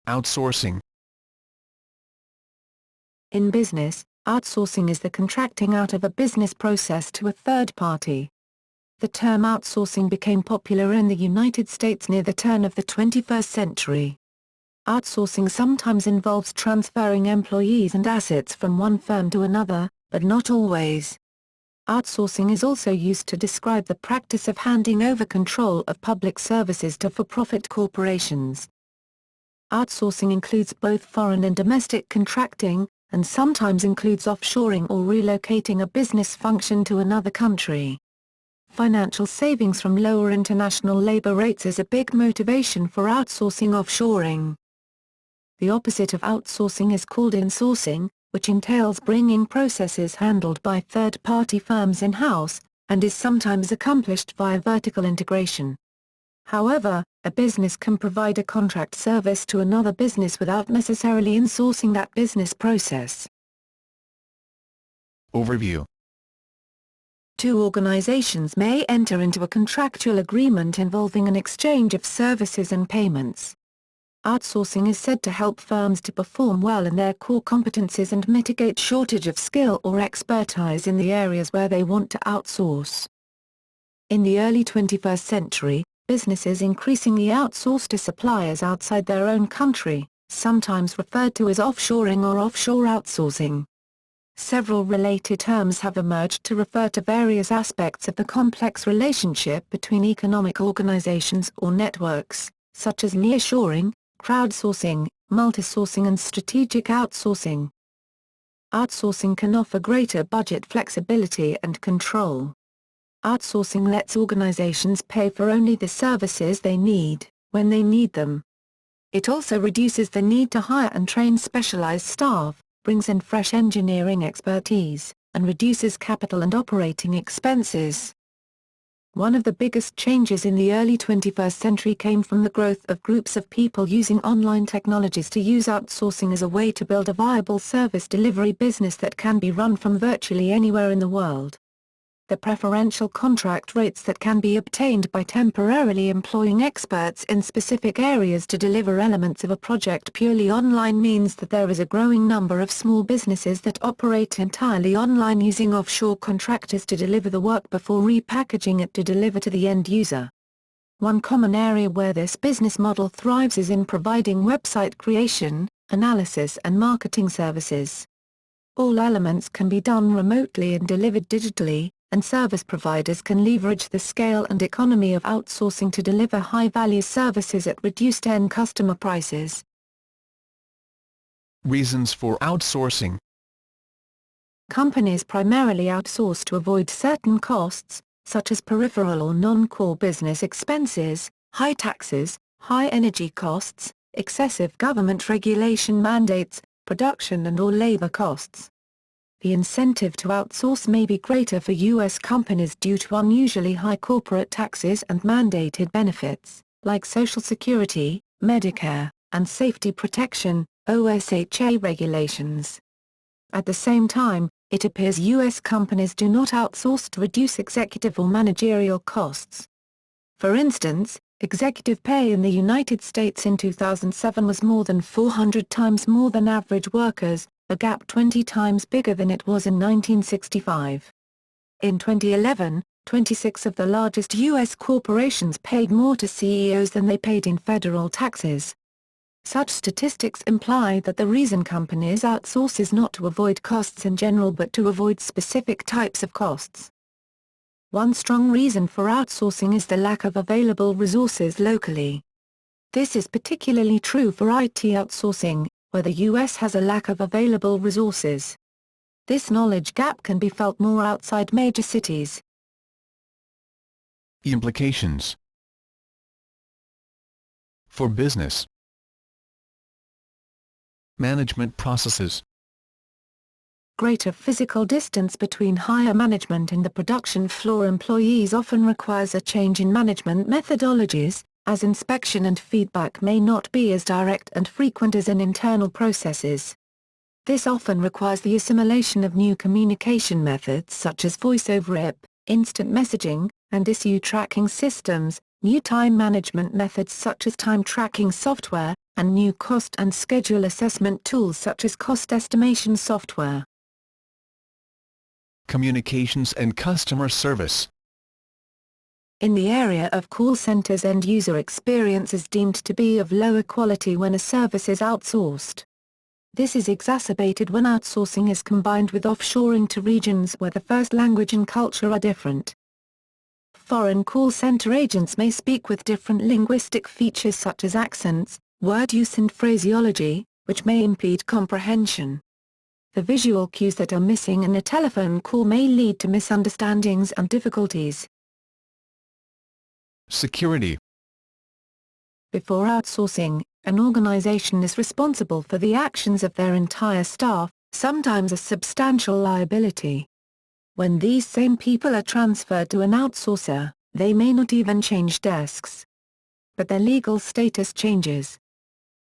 Outsourcing. In business, outsourcing is the contracting out of a business process to a third party. The term outsourcing became popular in the United States near the turn of the 21st century. Outsourcing sometimes involves transferring employees and assets from one firm to another, but not always. Outsourcing is also used to describe the practice of handing over control of public services to for-profit corporations. Outsourcing includes both foreign and domestic contracting, and sometimes includes offshoring or relocating a business function to another country. Financial savings from lower international labor rates is a big motivation for outsourcing offshoring. The opposite of outsourcing is called insourcing, which entails bringing processes handled by third-party firms in-house, and is sometimes accomplished via vertical integration. However, a business can provide a contract service to another business without necessarily insourcing that business process. Overview. Two organizations may enter into a contractual agreement involving an exchange of services and payments. Outsourcing is said to help firms to perform well in their core competencies and mitigate shortage of skill or expertise in the areas where they want to outsource. In the early 21st century, businesses increasingly outsource to suppliers outside their own country, sometimes referred to as offshoring or offshore outsourcing. Several related terms have emerged to refer to various aspects of the complex relationship between economic organizations or networks, such as nearshoring, crowdsourcing, multisourcing and strategic outsourcing. Outsourcing can offer greater budget flexibility and control. Outsourcing lets organizations pay for only the services they need, when they need them. It also reduces the need to hire and train specialized staff, brings in fresh engineering expertise, and reduces capital and operating expenses. One of the biggest changes in the early 21st century came from the growth of groups of people using online technologies to use outsourcing as a way to build a viable service delivery business that can be run from virtually anywhere in the world. The preferential contract rates that can be obtained by temporarily employing experts in specific areas to deliver elements of a project purely online means that there is a growing number of small businesses that operate entirely online using offshore contractors to deliver the work before repackaging it to deliver to the end user. One common area where this business model thrives is in providing website creation, analysis and marketing services. All elements can be done remotely and delivered digitally, and service providers can leverage the scale and economy of outsourcing to deliver high-value services at reduced end customer prices. Reasons for outsourcing. Companies primarily outsource to avoid certain costs, such as peripheral or non-core business expenses, high taxes, high energy costs, excessive government regulation mandates, production and/or labor costs. The incentive to outsource may be greater for U.S. companies due to unusually high corporate taxes and mandated benefits, like Social Security, Medicare, and Safety Protection, OSHA regulations. At the same time, it appears U.S. companies do not outsource to reduce executive or managerial costs. For instance, executive pay in the United States in 2007 was more than 400 times more than average workers, a gap 20 times bigger than it was in 1965. In 2011, 26 of the largest U.S. corporations paid more to CEOs than they paid in federal taxes. Such statistics imply that the reason companies outsource is not to avoid costs in general but to avoid specific types of costs. One strong reason for outsourcing is the lack of available resources locally. This is particularly true for IT outsourcing, where the U.S. has a lack of available resources. This knowledge gap can be felt more outside major cities. Implications. For business. Management processes. Greater physical distance between higher management and the production floor employees often requires a change in management methodologies, as inspection and feedback may not be as direct and frequent as in internal processes. This often requires the assimilation of new communication methods such as voice over IP, instant messaging, and issue tracking systems, new time management methods such as time tracking software, and new cost and schedule assessment tools such as cost estimation software. Communications and customer service. In the area of call centers, end-user experience is deemed to be of lower quality when a service is outsourced. This is exacerbated when outsourcing is combined with offshoring to regions where the first language and culture are different. Foreign call center agents may speak with different linguistic features such as accents, word use and phraseology, which may impede comprehension. The visual cues that are missing in a telephone call may lead to misunderstandings and difficulties. Security. Before outsourcing, an organization is responsible for the actions of their entire staff, sometimes a substantial liability. When these same people are transferred to an outsourcer, they may not even change desks. But their legal status changes.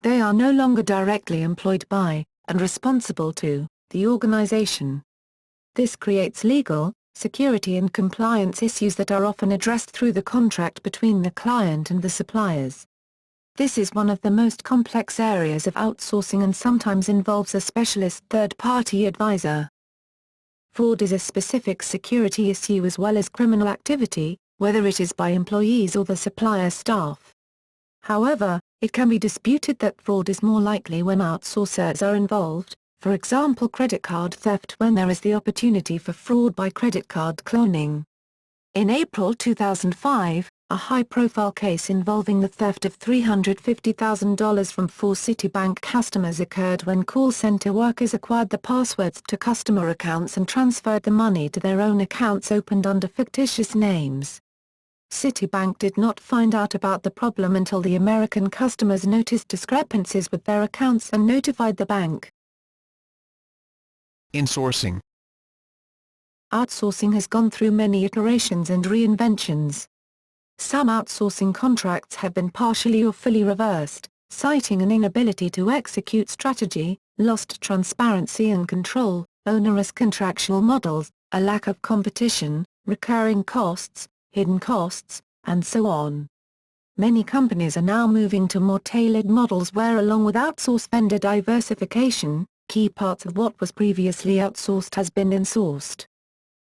They are no longer directly employed by, and responsible to, the organization. This creates legal, security and compliance issues that are often addressed through the contract between the client and the suppliers. This is one of the most complex areas of outsourcing and sometimes involves a specialist third-party advisor. Fraud is a specific security issue as well as criminal activity, whether it is by employees or the supplier staff. However, it can be disputed that fraud is more likely when outsourcers are involved, for example credit card theft when there is the opportunity for fraud by credit card cloning. In April 2005, a high-profile case involving the theft of $350,000 from 4 Citibank customers occurred when call center workers acquired the passwords to customer accounts and transferred the money to their own accounts opened under fictitious names. Citibank did not find out about the problem until the American customers noticed discrepancies with their accounts and notified the bank. Insourcing. Outsourcing has gone through many iterations and reinventions. Some outsourcing contracts have been partially or fully reversed, citing an inability to execute strategy, lost transparency and control, onerous contractual models, a lack of competition, recurring costs, hidden costs, and so on. Many companies are now moving to more tailored models where, along with outsourced vendor diversification, key parts of what was previously outsourced has been insourced.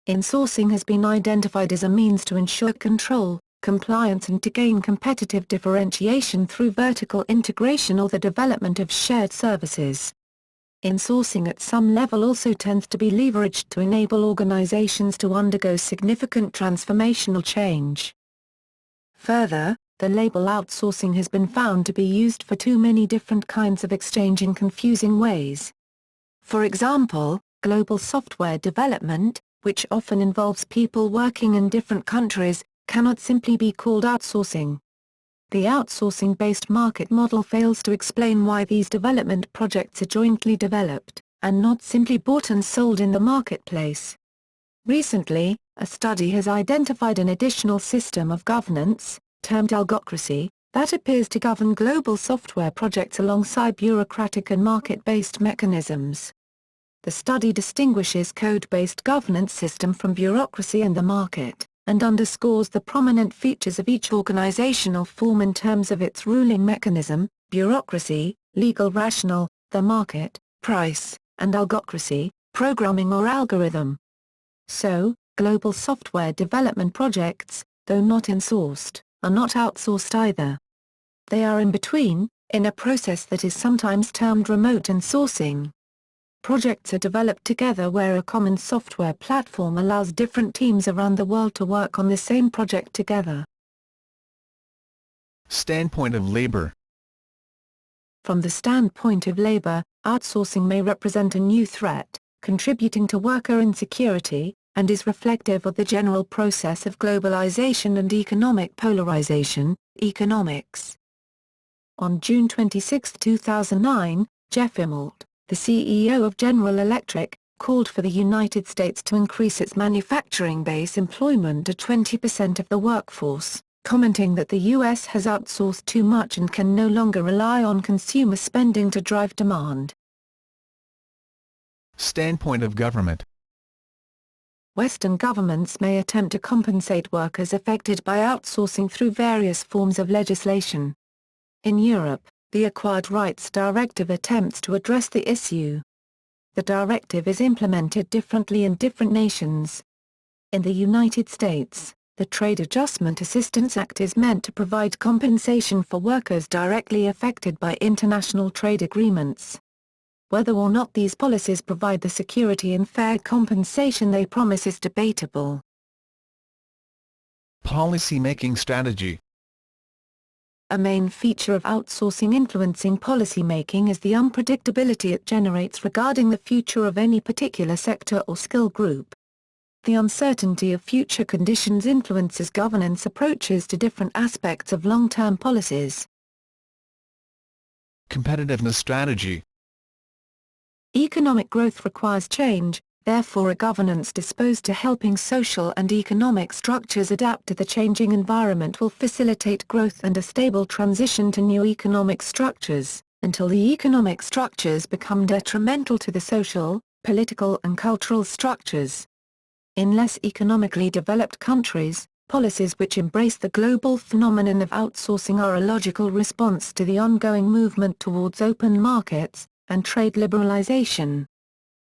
Insourcing has been identified as a means to ensure control, compliance and to gain competitive differentiation through vertical integration or the development of shared services. Insourcing at some level also tends to be leveraged to enable organizations to undergo significant transformational change. Further, the label outsourcing has been found to be used for too many different kinds of exchange in confusing ways. For example, global software development, which often involves people working in different countries, cannot simply be called outsourcing. The outsourcing-based market model fails to explain why these development projects are jointly developed, and not simply bought and sold in the marketplace. Recently, a study has identified an additional system of governance, termed algocracy, that appears to govern global software projects alongside bureaucratic and market-based mechanisms. The study distinguishes code-based governance system from bureaucracy and the market, and underscores the prominent features of each organizational form in terms of its ruling mechanism, bureaucracy, legal rationale, the market, price, and algocracy, programming or algorithm. So, global software development projects, though not insourced, are not outsourced either. They are in between, in a process that is sometimes termed remote insourcing. Projects are developed together where a common software platform allows different teams around the world to work on the same project together. Standpoint of labor. From the standpoint of labor, outsourcing may represent a new threat, contributing to worker insecurity, and is reflective of the general process of globalization and economic polarization, economics. On June 26, 2009, Jeff Immelt, the CEO of General Electric, called for the United States to increase its manufacturing base employment to 20% of the workforce, commenting that the U.S. has outsourced too much and can no longer rely on consumer spending to drive demand. Standpoint of government. Western governments may attempt to compensate workers affected by outsourcing through various forms of legislation. In Europe, The Acquired Rights Directive attempts to address the issue. The directive is implemented differently in different nations. In the United States, the Trade Adjustment Assistance Act is meant to provide compensation for workers directly affected by international trade agreements. Whether or not these policies provide the security and fair compensation they promise is debatable. Policy-making strategy. A main feature of outsourcing influencing policymaking is the unpredictability it generates regarding the future of any particular sector or skill group. The uncertainty of future conditions influences governance approaches to different aspects of long-term policies. Competitiveness strategy. Economic growth requires change, therefore a governance disposed to helping social and economic structures adapt to the changing environment will facilitate growth and a stable transition to new economic structures, until the economic structures become detrimental to the social, political and cultural structures. In less economically developed countries, policies which embrace the global phenomenon of outsourcing are a logical response to the ongoing movement towards open markets and trade liberalization.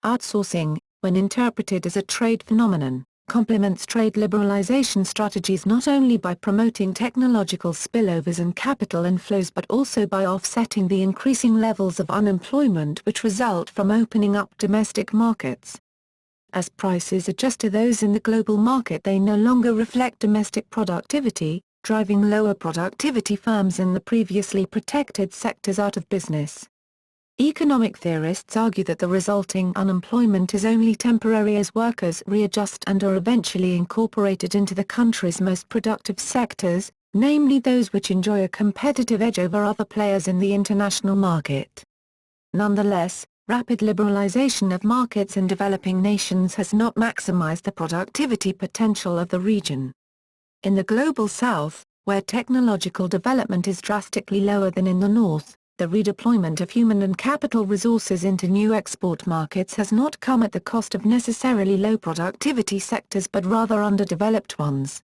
Outsourcing, when interpreted as a trade phenomenon, complements trade liberalization strategies not only by promoting technological spillovers and capital inflows but also by offsetting the increasing levels of unemployment which result from opening up domestic markets. As prices adjust to those in the global market, they no longer reflect domestic productivity, driving lower productivity firms in the previously protected sectors out of business. Economic theorists argue that the resulting unemployment is only temporary as workers readjust and are eventually incorporated into the country's most productive sectors, namely those which enjoy a competitive edge over other players in the international market. Nonetheless, rapid liberalization of markets in developing nations has not maximized the productivity potential of the region. In the Global South, where technological development is drastically lower than in the North, the redeployment of human and capital resources into new export markets has not come at the cost of necessarily low productivity sectors but rather underdeveloped ones.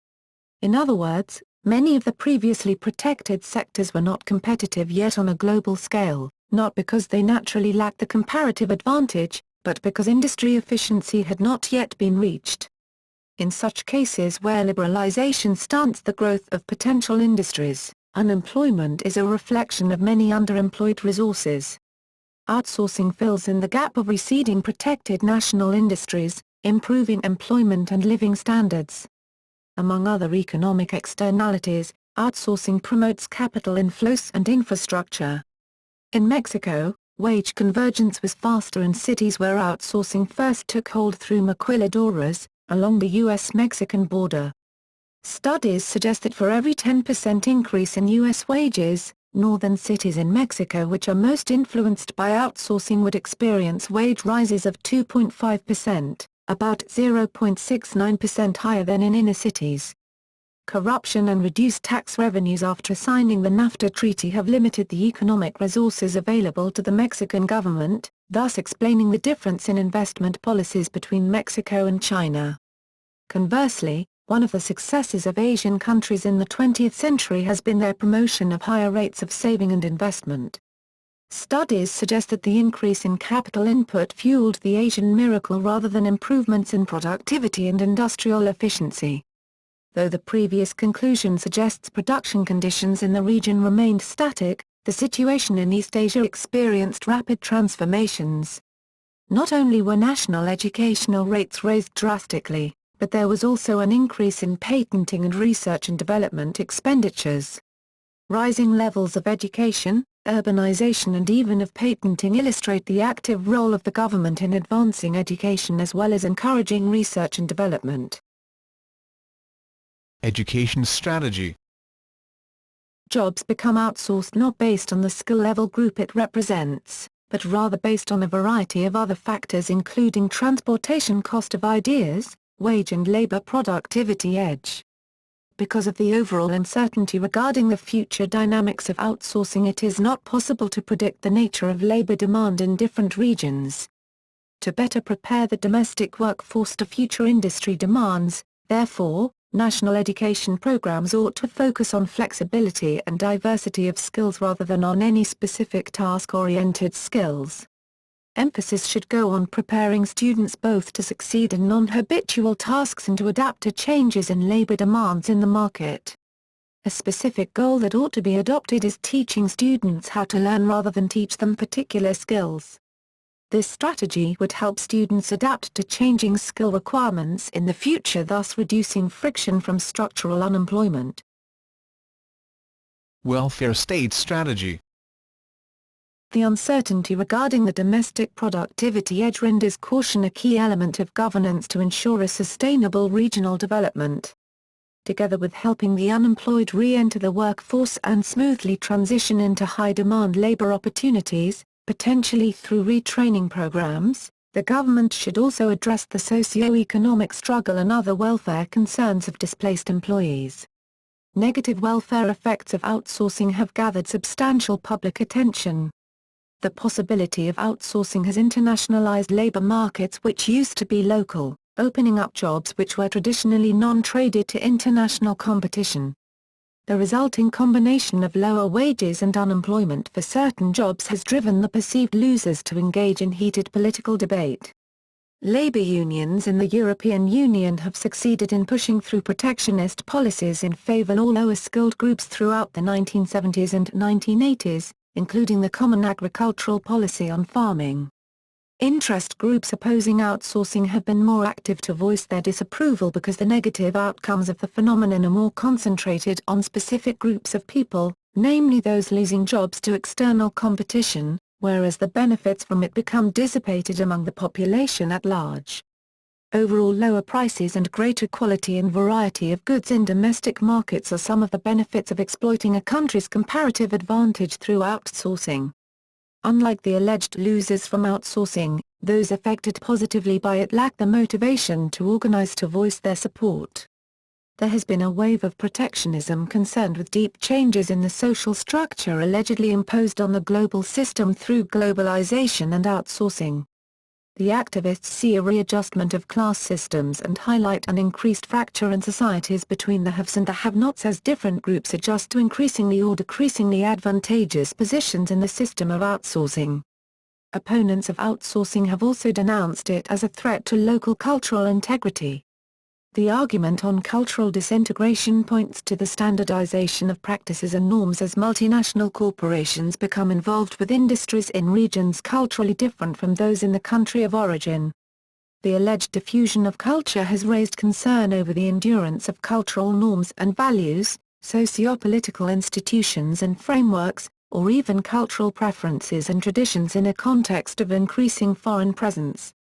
In other words, many of the previously protected sectors were not competitive yet on a global scale, not because they naturally lacked the comparative advantage, but because industry efficiency had not yet been reached. In such cases where liberalization stunts the growth of potential industries, unemployment is a reflection of many underemployed resources. Outsourcing fills in the gap of receding protected national industries, improving employment and living standards. Among other economic externalities, outsourcing promotes capital inflows and infrastructure. In Mexico, wage convergence was faster in cities where outsourcing first took hold through maquiladoras, along the U.S.-Mexican border. Studies suggest that for every 10% increase in U.S. wages, northern cities in Mexico which are most influenced by outsourcing would experience wage rises of 2.5%, about 0.69% higher than in inner cities. Corruption and reduced tax revenues after signing the NAFTA treaty have limited the economic resources available to the Mexican government, thus explaining the difference in investment policies between Mexico and China. Conversely, one of the successes of Asian countries in the 20th century has been their promotion of higher rates of saving and investment. Studies suggest that the increase in capital input fueled the Asian miracle rather than improvements in productivity and industrial efficiency. Though the previous conclusion suggests production conditions in the region remained static, the situation in East Asia experienced rapid transformations. Not only were national educational rates raised drastically, but there was also an increase in patenting and research and development expenditures. Rising levels of education, urbanization and even of patenting illustrate the active role of the government in advancing education as well as encouraging research and development. Education strategy. Jobs become outsourced not based on the skill level group it represents, but rather based on a variety of other factors including transportation cost of ideas, wage and labor productivity edge. Because of the overall uncertainty regarding the future dynamics of outsourcing, it is not possible to predict the nature of labor demand in different regions. To better prepare the domestic workforce to future industry demands, therefore, National education programs ought to focus on flexibility and diversity of skills rather than on any specific task-oriented skills. Emphasis should go on preparing students both to succeed in non-habitual tasks and to adapt to changes in labor demands in the market. A specific goal that ought to be adopted is teaching students how to learn rather than teach them particular skills. This strategy would help students adapt to changing skill requirements in the future, thus reducing friction from structural unemployment. Welfare state strategy. The uncertainty regarding the domestic productivity edge renders caution a key element of governance to ensure a sustainable regional development. Together with helping the unemployed re-enter the workforce and smoothly transition into high-demand labor opportunities, potentially through retraining programs, the government should also address the socio-economic struggle and other welfare concerns of displaced employees. Negative welfare effects of outsourcing have gathered substantial public attention. The possibility of outsourcing has internationalized labor markets which used to be local, opening up jobs which were traditionally non-traded to international competition. The resulting combination of lower wages and unemployment for certain jobs has driven the perceived losers to engage in heated political debate. Labor unions in the European Union have succeeded in pushing through protectionist policies in favor of lower-skilled groups throughout the 1970s and 1980s, including the Common Agricultural Policy on farming. Interest groups opposing outsourcing have been more active to voice their disapproval because the negative outcomes of the phenomenon are more concentrated on specific groups of people, namely those losing jobs to external competition, whereas the benefits from it become dissipated among the population at large. Overall lower prices and greater quality and variety of goods in domestic markets are some of the benefits of exploiting a country's comparative advantage through outsourcing. Unlike the alleged losers from outsourcing, those affected positively by it lack the motivation to organize to voice their support. There has been a wave of protectionism concerned with deep changes in the social structure allegedly imposed on the global system through globalization and outsourcing. The activists see a readjustment of class systems and highlight an increased fracture in societies between the haves and the have-nots as different groups adjust to increasingly or decreasingly advantageous positions in the system of outsourcing. Opponents of outsourcing have also denounced it as a threat to local cultural integrity. The argument on cultural disintegration points to the standardization of practices and norms as multinational corporations become involved with industries in regions culturally different from those in the country of origin. The alleged diffusion of culture has raised concern over the endurance of cultural norms and values, socio-political institutions and frameworks, or even cultural preferences and traditions in a context of increasing foreign presence.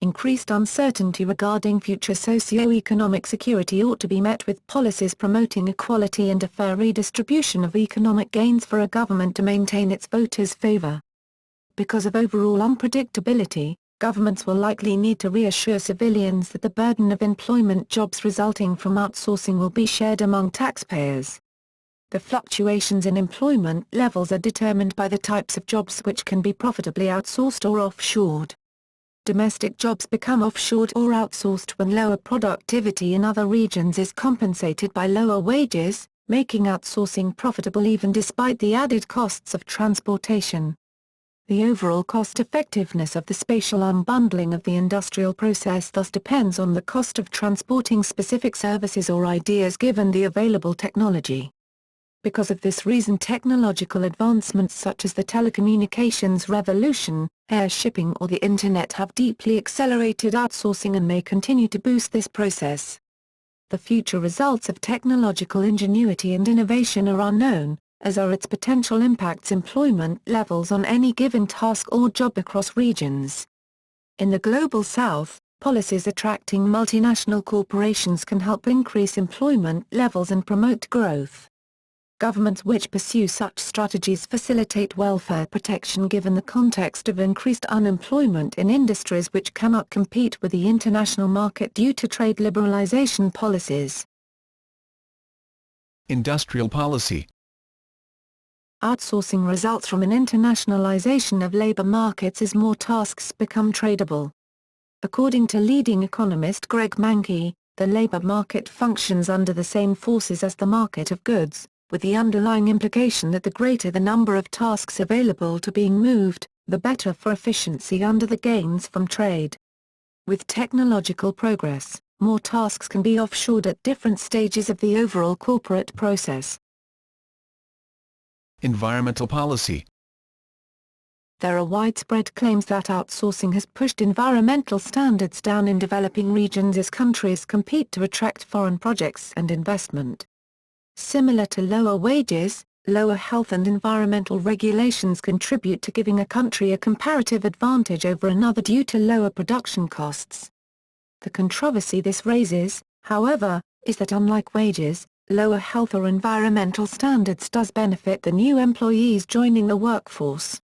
Increased uncertainty regarding future socio-economic security ought to be met with policies promoting equality and a fair redistribution of economic gains for a government to maintain its voters' favor. Because of overall unpredictability, governments will likely need to reassure civilians that the burden of employment jobs resulting from outsourcing will be shared among taxpayers. The fluctuations in employment levels are determined by the types of jobs which can be profitably outsourced or offshored. Domestic jobs become offshored or outsourced when lower productivity in other regions is compensated by lower wages, making outsourcing profitable even despite the added costs of transportation. The overall cost-effectiveness of the spatial unbundling of the industrial process thus depends on the cost of transporting specific services or ideas given the available technology. Because of this reason technological advancements such as the telecommunications revolution, air shipping or the Internet have deeply accelerated outsourcing and may continue to boost this process. The future results of technological ingenuity and innovation are unknown, as are its potential impacts employment levels on any given task or job across regions. In the Global South, policies attracting multinational corporations can help increase employment levels and promote growth. Governments which pursue such strategies facilitate welfare protection given the context of increased unemployment in industries which cannot compete with the international market due to trade liberalization policies. Industrial policy. Outsourcing results from an internationalization of labor markets as more tasks become tradable. According to leading economist Greg Manke, The labor market functions under the same forces as the market of goods, with the underlying implication that the greater the number of tasks available to being moved, the better for efficiency under the gains from trade. With technological progress, more tasks can be offshored at different stages of the overall corporate process. Environmental policy. There are widespread claims that outsourcing has pushed environmental standards down in developing regions as countries compete to attract foreign projects and investment. Similar to lower wages, lower health and environmental regulations contribute to giving a country a comparative advantage over another due to lower production costs. The controversy this raises, however, is that unlike wages, lower health or environmental standards does benefit the new employees joining the workforce.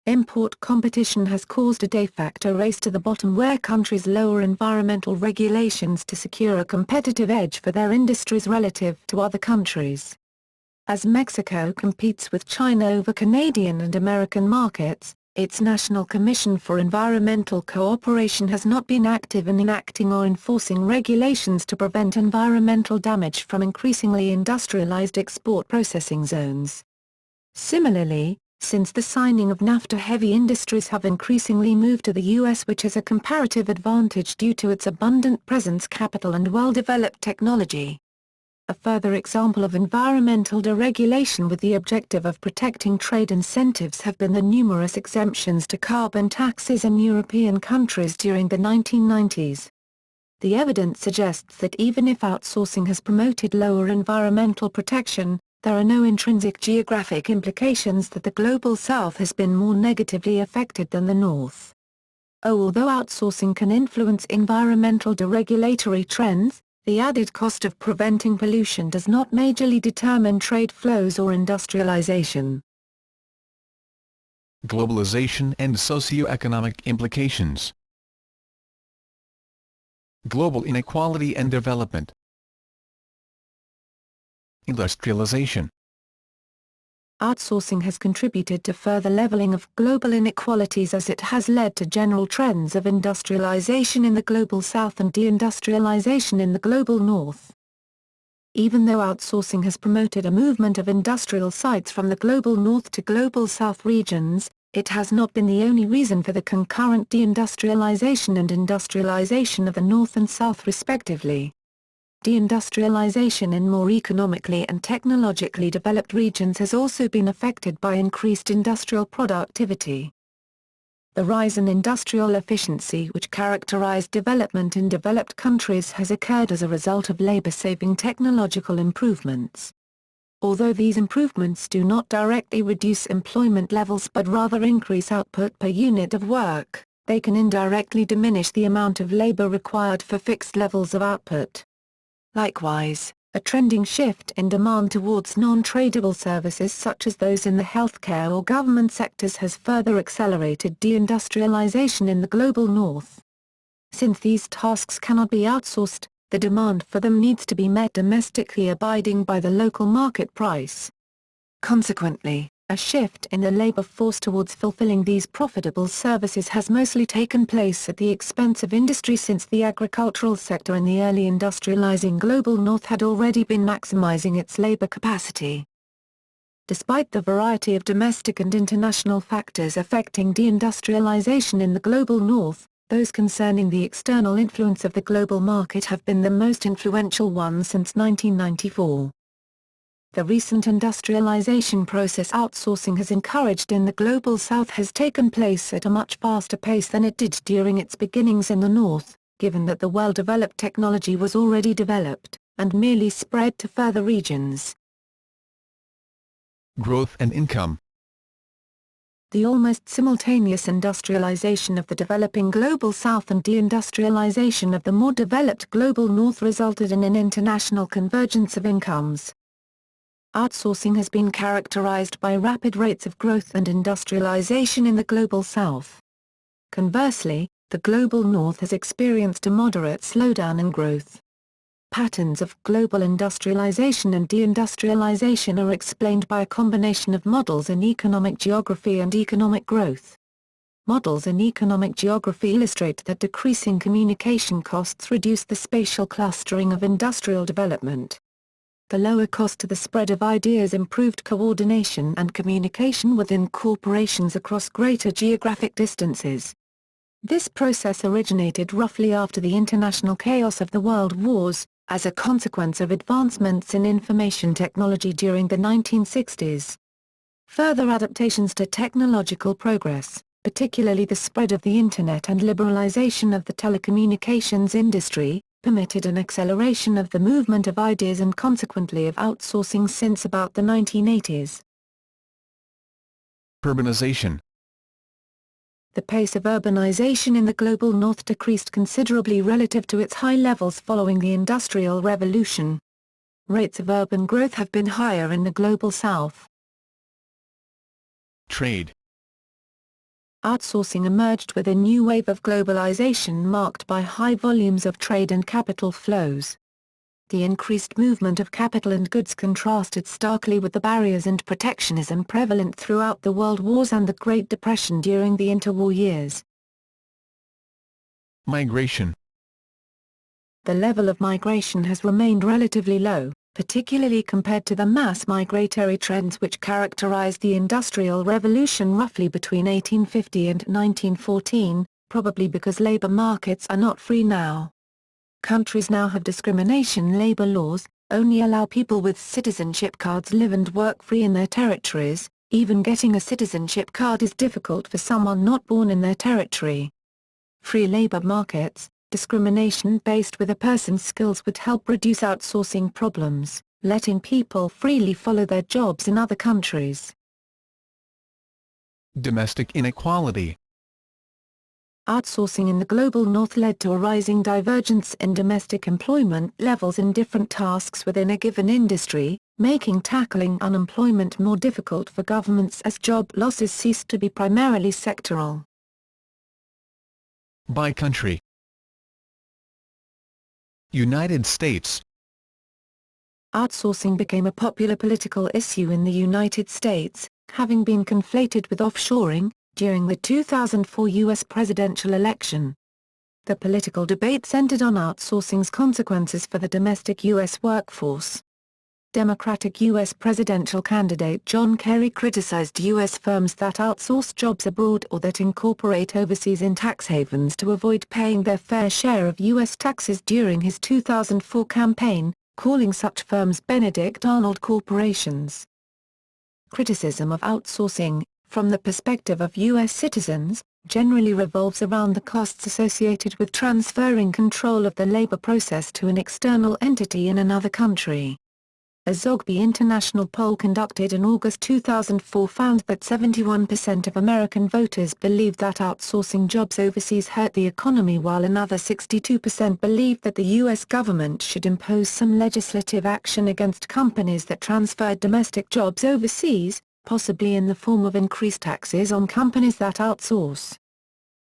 Import competition has caused a de facto race to the bottom where countries lower environmental regulations to secure a competitive edge for their industries relative to other countries. As Mexico competes with China over Canadian and American markets, its National Commission for Environmental Cooperation has not been active in enacting or enforcing regulations to prevent environmental damage from increasingly industrialized export processing zones. Similarly, since the signing of NAFTA, heavy industries have increasingly moved to the U.S., which has a comparative advantage due to its abundant presence capital and well-developed technology. A further example of environmental deregulation with the objective of protecting trade incentives have been the numerous exemptions to carbon taxes in European countries during the 1990s. The evidence suggests that even if outsourcing has promoted lower environmental protection, there are no intrinsic geographic implications that the Global South has been more negatively affected than the North. Although outsourcing can influence environmental deregulatory trends, the added cost of preventing pollution does not majorly determine trade flows or industrialization. Globalization and socio-economic implications. Global inequality and development. Industrialization. Outsourcing has contributed to further leveling of global inequalities as it has led to general trends of industrialization in the Global South and deindustrialization in the Global North. Even though outsourcing has promoted a movement of industrial sites from the Global North to Global South regions, it has not been the only reason for the concurrent deindustrialization and industrialization of the North and South respectively. Deindustrialization in more economically and technologically developed regions has also been affected by increased industrial productivity. The rise in industrial efficiency which characterized development in developed countries has occurred as a result of labor-saving technological improvements. Although these improvements do not directly reduce employment levels but rather increase output per unit of work, they can indirectly diminish the amount of labor required for fixed levels of output. Likewise, a trending shift in demand towards non-tradable services such as those in the healthcare or government sectors has further accelerated deindustrialization in the Global North. Since these tasks cannot be outsourced, the demand for them needs to be met domestically abiding by the local market price. Consequently, a shift in the labor force towards fulfilling these profitable services has mostly taken place at the expense of industry since the agricultural sector in the early industrializing Global North had already been maximizing its labor capacity. Despite the variety of domestic and international factors affecting deindustrialization in the Global North, those concerning the external influence of the global market have been the most influential ones since 1994. The recent industrialization process outsourcing has encouraged in the Global South has taken place at a much faster pace than it did during its beginnings in the North, given that the well-developed technology was already developed, and merely spread to further regions. Growth and income. The almost simultaneous industrialization of the developing Global South and deindustrialization of the more developed Global North resulted in an international convergence of incomes. Outsourcing has been characterized by rapid rates of growth and industrialization in the Global South. Conversely, the Global North has experienced a moderate slowdown in growth. Patterns of global industrialization and deindustrialization are explained by a combination of models in economic geography and economic growth. Models in economic geography illustrate that decreasing communication costs reduce the spatial clustering of industrial development. The lower cost to the spread of ideas improved coordination and communication within corporations across greater geographic distances. This process originated roughly after the international chaos of the World Wars, as a consequence of advancements in information technology during the 1960s. Further adaptations to technological progress, particularly the spread of the Internet and liberalization of the telecommunications industry, permitted an acceleration of the movement of ideas and consequently of outsourcing since about the 1980s. Urbanization. The pace of urbanization in the global north decreased considerably relative to its high levels following the Industrial Revolution. Rates of urban growth have been higher in the global south. Trade. Outsourcing emerged with a new wave of globalization marked by high volumes of trade and capital flows. The increased movement of capital and goods contrasted starkly with the barriers and protectionism prevalent throughout the World Wars and the Great Depression during the interwar years. Migration. The level of migration has remained relatively low, particularly compared to the mass migratory trends which characterized the Industrial Revolution roughly between 1850 and 1914, probably because labor markets are not free now. Countries now have discrimination labor laws, only allow people with citizenship cards live and work free in their territories. Even getting a citizenship card is difficult for someone not born in their territory. Free labor markets, discrimination based with a person's skills would help reduce outsourcing problems, letting people freely follow their jobs in other countries. Domestic inequality. Outsourcing in the global north led to a rising divergence in domestic employment levels in different tasks within a given industry, making tackling unemployment more difficult for governments as job losses ceased to be primarily sectoral. By country. United States. Outsourcing became a popular political issue in the United States, having been conflated with offshoring, during the 2004 U.S. presidential election. The political debate centered on outsourcing's consequences for the domestic U.S. workforce. Democratic U.S. presidential candidate John Kerry criticized U.S. firms that outsource jobs abroad or that incorporate overseas in tax havens to avoid paying their fair share of U.S. taxes during his 2004 campaign, calling such firms Benedict Arnold corporations. Criticism of outsourcing, from the perspective of U.S. citizens, generally revolves around the costs associated with transferring control of the labor process to an external entity in another country. A Zogby International poll conducted in August 2004 found that 71% of American voters believed that outsourcing jobs overseas hurt the economy, while another 62% believed that the U.S. government should impose some legislative action against companies that transferred domestic jobs overseas, possibly in the form of increased taxes on companies that outsource.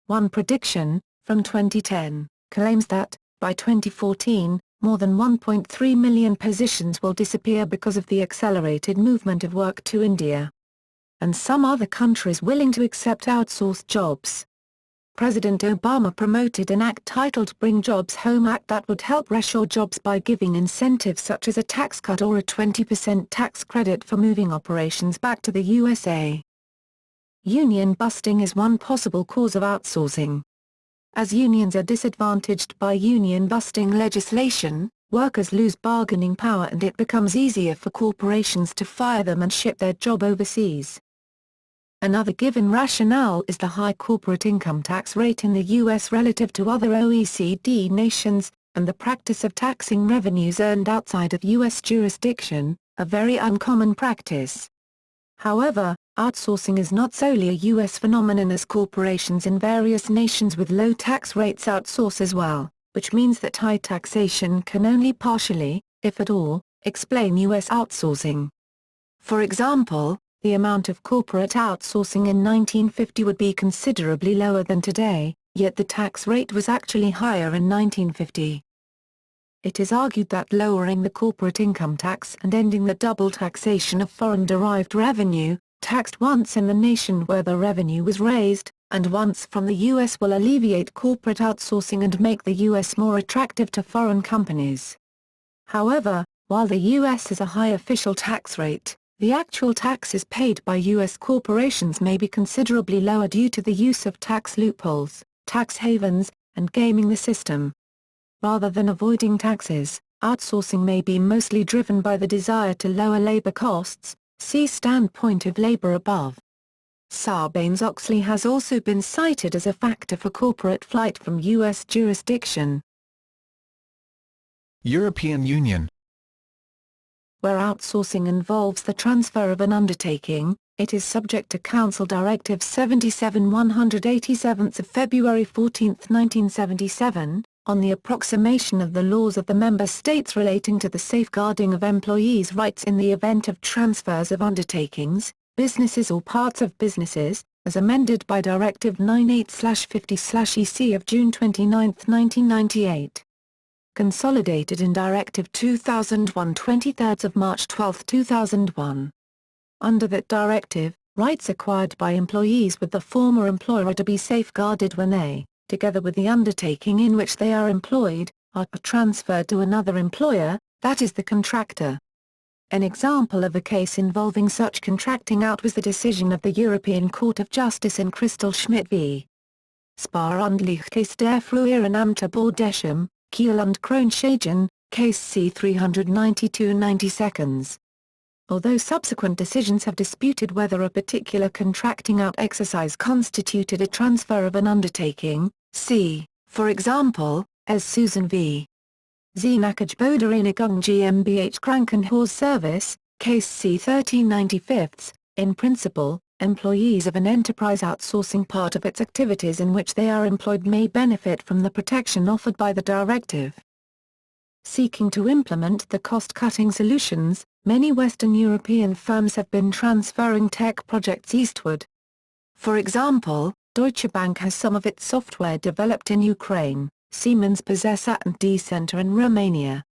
One prediction, from 2010, claims that, by 2014, more than 1.3 million positions will disappear because of the accelerated movement of work to India and some other countries willing to accept outsourced jobs. President Obama promoted an act titled Bring Jobs Home Act that would help reshore jobs by giving incentives such as a tax cut or a 20% tax credit for moving operations back to the USA. Union busting is one possible cause of outsourcing. As unions are disadvantaged by union busting legislation, workers lose bargaining power and it becomes easier for corporations to fire them and ship their job overseas. Another given rationale is the high corporate income tax rate in the U.S. relative to other OECD nations, and the practice of taxing revenues earned outside of U.S. jurisdiction, a very uncommon practice. However, outsourcing is not solely a U.S. phenomenon, as corporations in various nations with low tax rates outsource as well, which means that high taxation can only partially, if at all, explain U.S. outsourcing. For example, the amount of corporate outsourcing in 1950 would be considerably lower than today, yet the tax rate was actually higher in 1950. It is argued that lowering the corporate income tax and ending the double taxation of foreign-derived revenue, taxed once in the nation where the revenue was raised, and once from the U.S. will alleviate corporate outsourcing and make the U.S. more attractive to foreign companies. However, while the U.S. has a high official tax rate, the actual taxes paid by U.S. corporations may be considerably lower due to the use of tax loopholes, tax havens, and gaming the system. Rather than avoiding taxes, outsourcing may be mostly driven by the desire to lower labor costs. See standpoint of labor above. Sarbanes-Oxley has also been cited as a factor for corporate flight from U.S. jurisdiction. European Union. Where outsourcing involves the transfer of an undertaking, it is subject to Council Directive 77/187 of February 14, 1977, on the approximation of the laws of the member states relating to the safeguarding of employees' rights in the event of transfers of undertakings, businesses or parts of businesses, as amended by Directive 98/50/EC of June 29, 1998. Consolidated in Directive 2001/23 of March 12, 2001. Under that directive, rights acquired by employees with the former employer are to be safeguarded when they, together with the undertaking in which they are employed, are transferred to another employer, that is the contractor. An example of a case involving such contracting out was the decision of the European Court of Justice in Crystal Schmidt v. Sparundlich der früheren Amter Bordeschem, Kiel und Kronshagen, Case C 392/92. Although subsequent decisions have disputed whether a particular contracting out exercise constituted a transfer of an undertaking, see, for example, as Susan v. Zeenakage-Bodereinigung GmbH Krankenhaus Service, Case C 1395, in principle, employees of an enterprise outsourcing part of its activities in which they are employed may benefit from the protection offered by the directive. Seeking to implement the cost-cutting solutions, many Western European firms have been transferring tech projects eastward. For example, Deutsche Bank has some of its software developed in Ukraine, Siemens possess A&D Center in Romania.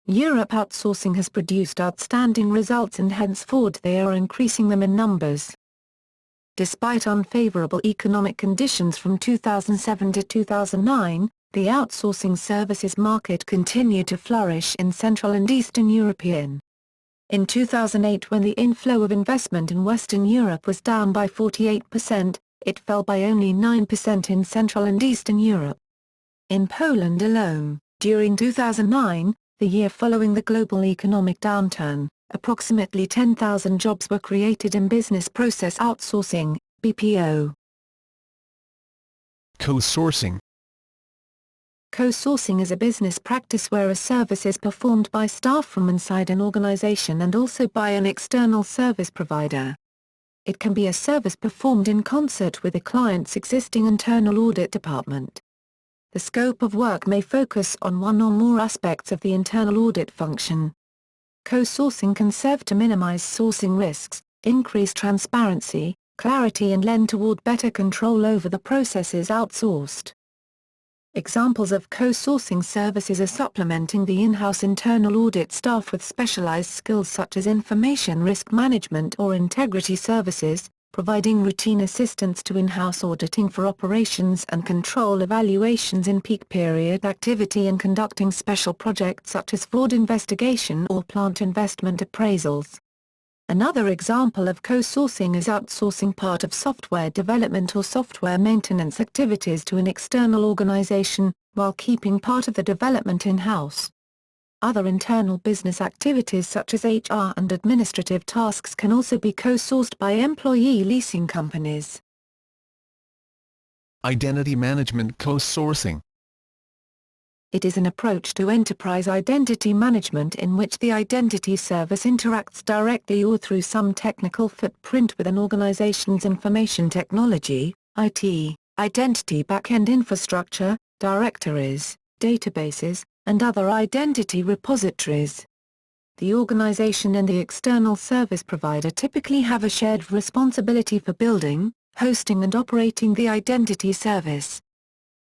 Europe outsourcing has produced outstanding results and henceforth they are increasing them in numbers. Despite unfavorable economic conditions from 2007 to 2009, the outsourcing services market continued to flourish in Central and Eastern European. In 2008, when the inflow of investment in Western Europe was down by 48%, it fell by only 9% in Central and Eastern Europe. In Poland alone, during 2009, the year following the global economic downturn, approximately 10,000 jobs were created in business process outsourcing, BPO. Co-sourcing. Co-sourcing is a business practice where a service is performed by staff from inside an organization and also by an external service provider. It can be a service performed in concert with a client's existing internal audit department. The scope of work may focus on one or more aspects of the internal audit function. Co-sourcing can serve to minimize sourcing risks, increase transparency, clarity and lend toward better control over the processes outsourced. Examples of co-sourcing services are supplementing the in-house internal audit staff with specialized skills such as information risk management or integrity services, providing routine assistance to in-house auditing for operations and control evaluations in peak period activity and conducting special projects such as fraud investigation or plant investment appraisals. Another example of co-sourcing is outsourcing part of software development or software maintenance activities to an external organization, while keeping part of the development in-house. Other internal business activities such as HR and administrative tasks can also be co-sourced by employee leasing companies. Identity management co-sourcing. It is an approach to enterprise identity management in which the identity service interacts directly or through some technical footprint with an organization's information technology, IT, identity backend infrastructure, directories, databases, and other identity repositories. The organization and the external service provider typically have a shared responsibility for building, hosting and operating the identity service.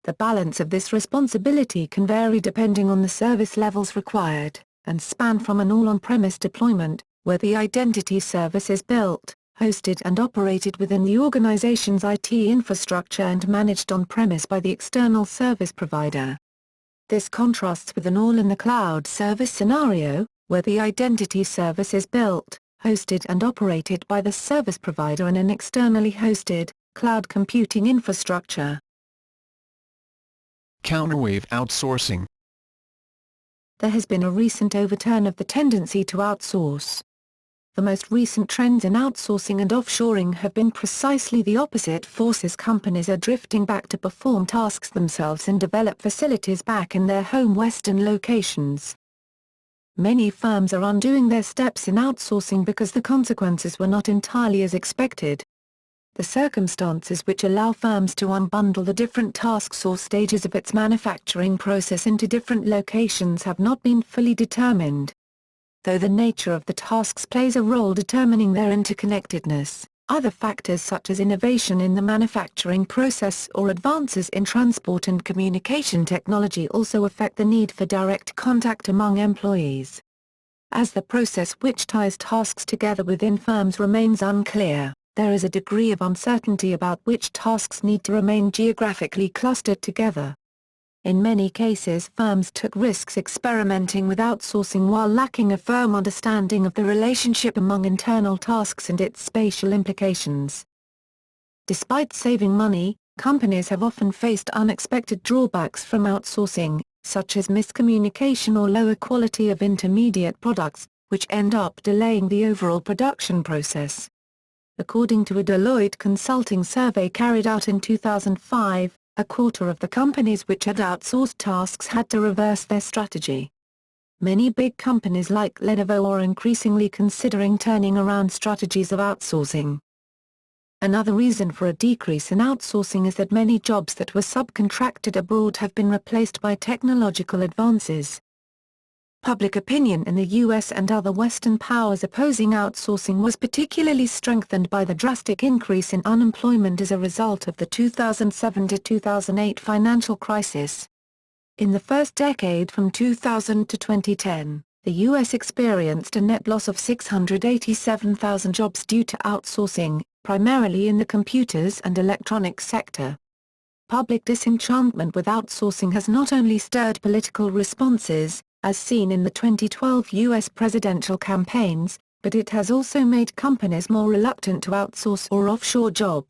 The balance of this responsibility can vary depending on the service levels required, and span from an all-on-premise deployment, where the identity service is built, hosted and operated within the organization's IT infrastructure and managed on-premise by the external service provider. This contrasts with an all-in-the-cloud service scenario, where the identity service is built, hosted and operated by the service provider in an externally hosted, cloud computing infrastructure. Counterwave outsourcing. There has been a recent overturn of the tendency to outsource. The most recent trends in outsourcing and offshoring have been precisely the opposite forces. Companies are drifting back to perform tasks themselves and develop facilities back in their home Western locations. Many firms are undoing their steps in outsourcing because the consequences were not entirely as expected. The circumstances which allow firms to unbundle the different tasks or stages of its manufacturing process into different locations have not been fully determined. Though the nature of the tasks plays a role determining their interconnectedness, other factors such as innovation in the manufacturing process or advances in transport and communication technology also affect the need for direct contact among employees. As the process which ties tasks together within firms remains unclear, there is a degree of uncertainty about which tasks need to remain geographically clustered together. In many cases, firms took risks experimenting with outsourcing while lacking a firm understanding of the relationship among internal tasks and its spatial implications. Despite saving money, companies have often faced unexpected drawbacks from outsourcing, such as miscommunication or lower quality of intermediate products, which end up delaying the overall production process. According to a Deloitte consulting survey carried out in 2005, a quarter of the companies which had outsourced tasks had to reverse their strategy. Many big companies like Lenovo are increasingly considering turning around strategies of outsourcing. Another reason for a decrease in outsourcing is that many jobs that were subcontracted abroad have been replaced by technological advances. Public opinion in the US and other Western powers opposing outsourcing was particularly strengthened by the drastic increase in unemployment as a result of the 2007 to 2008 financial crisis. In the first decade from 2000 to 2010, the US experienced a net loss of 687,000 jobs due to outsourcing, primarily in the computers and electronics sector. Public disenchantment with outsourcing has not only stirred political responses, as seen in the 2012 U.S. presidential campaigns, but it has also made companies more reluctant to outsource or offshore jobs.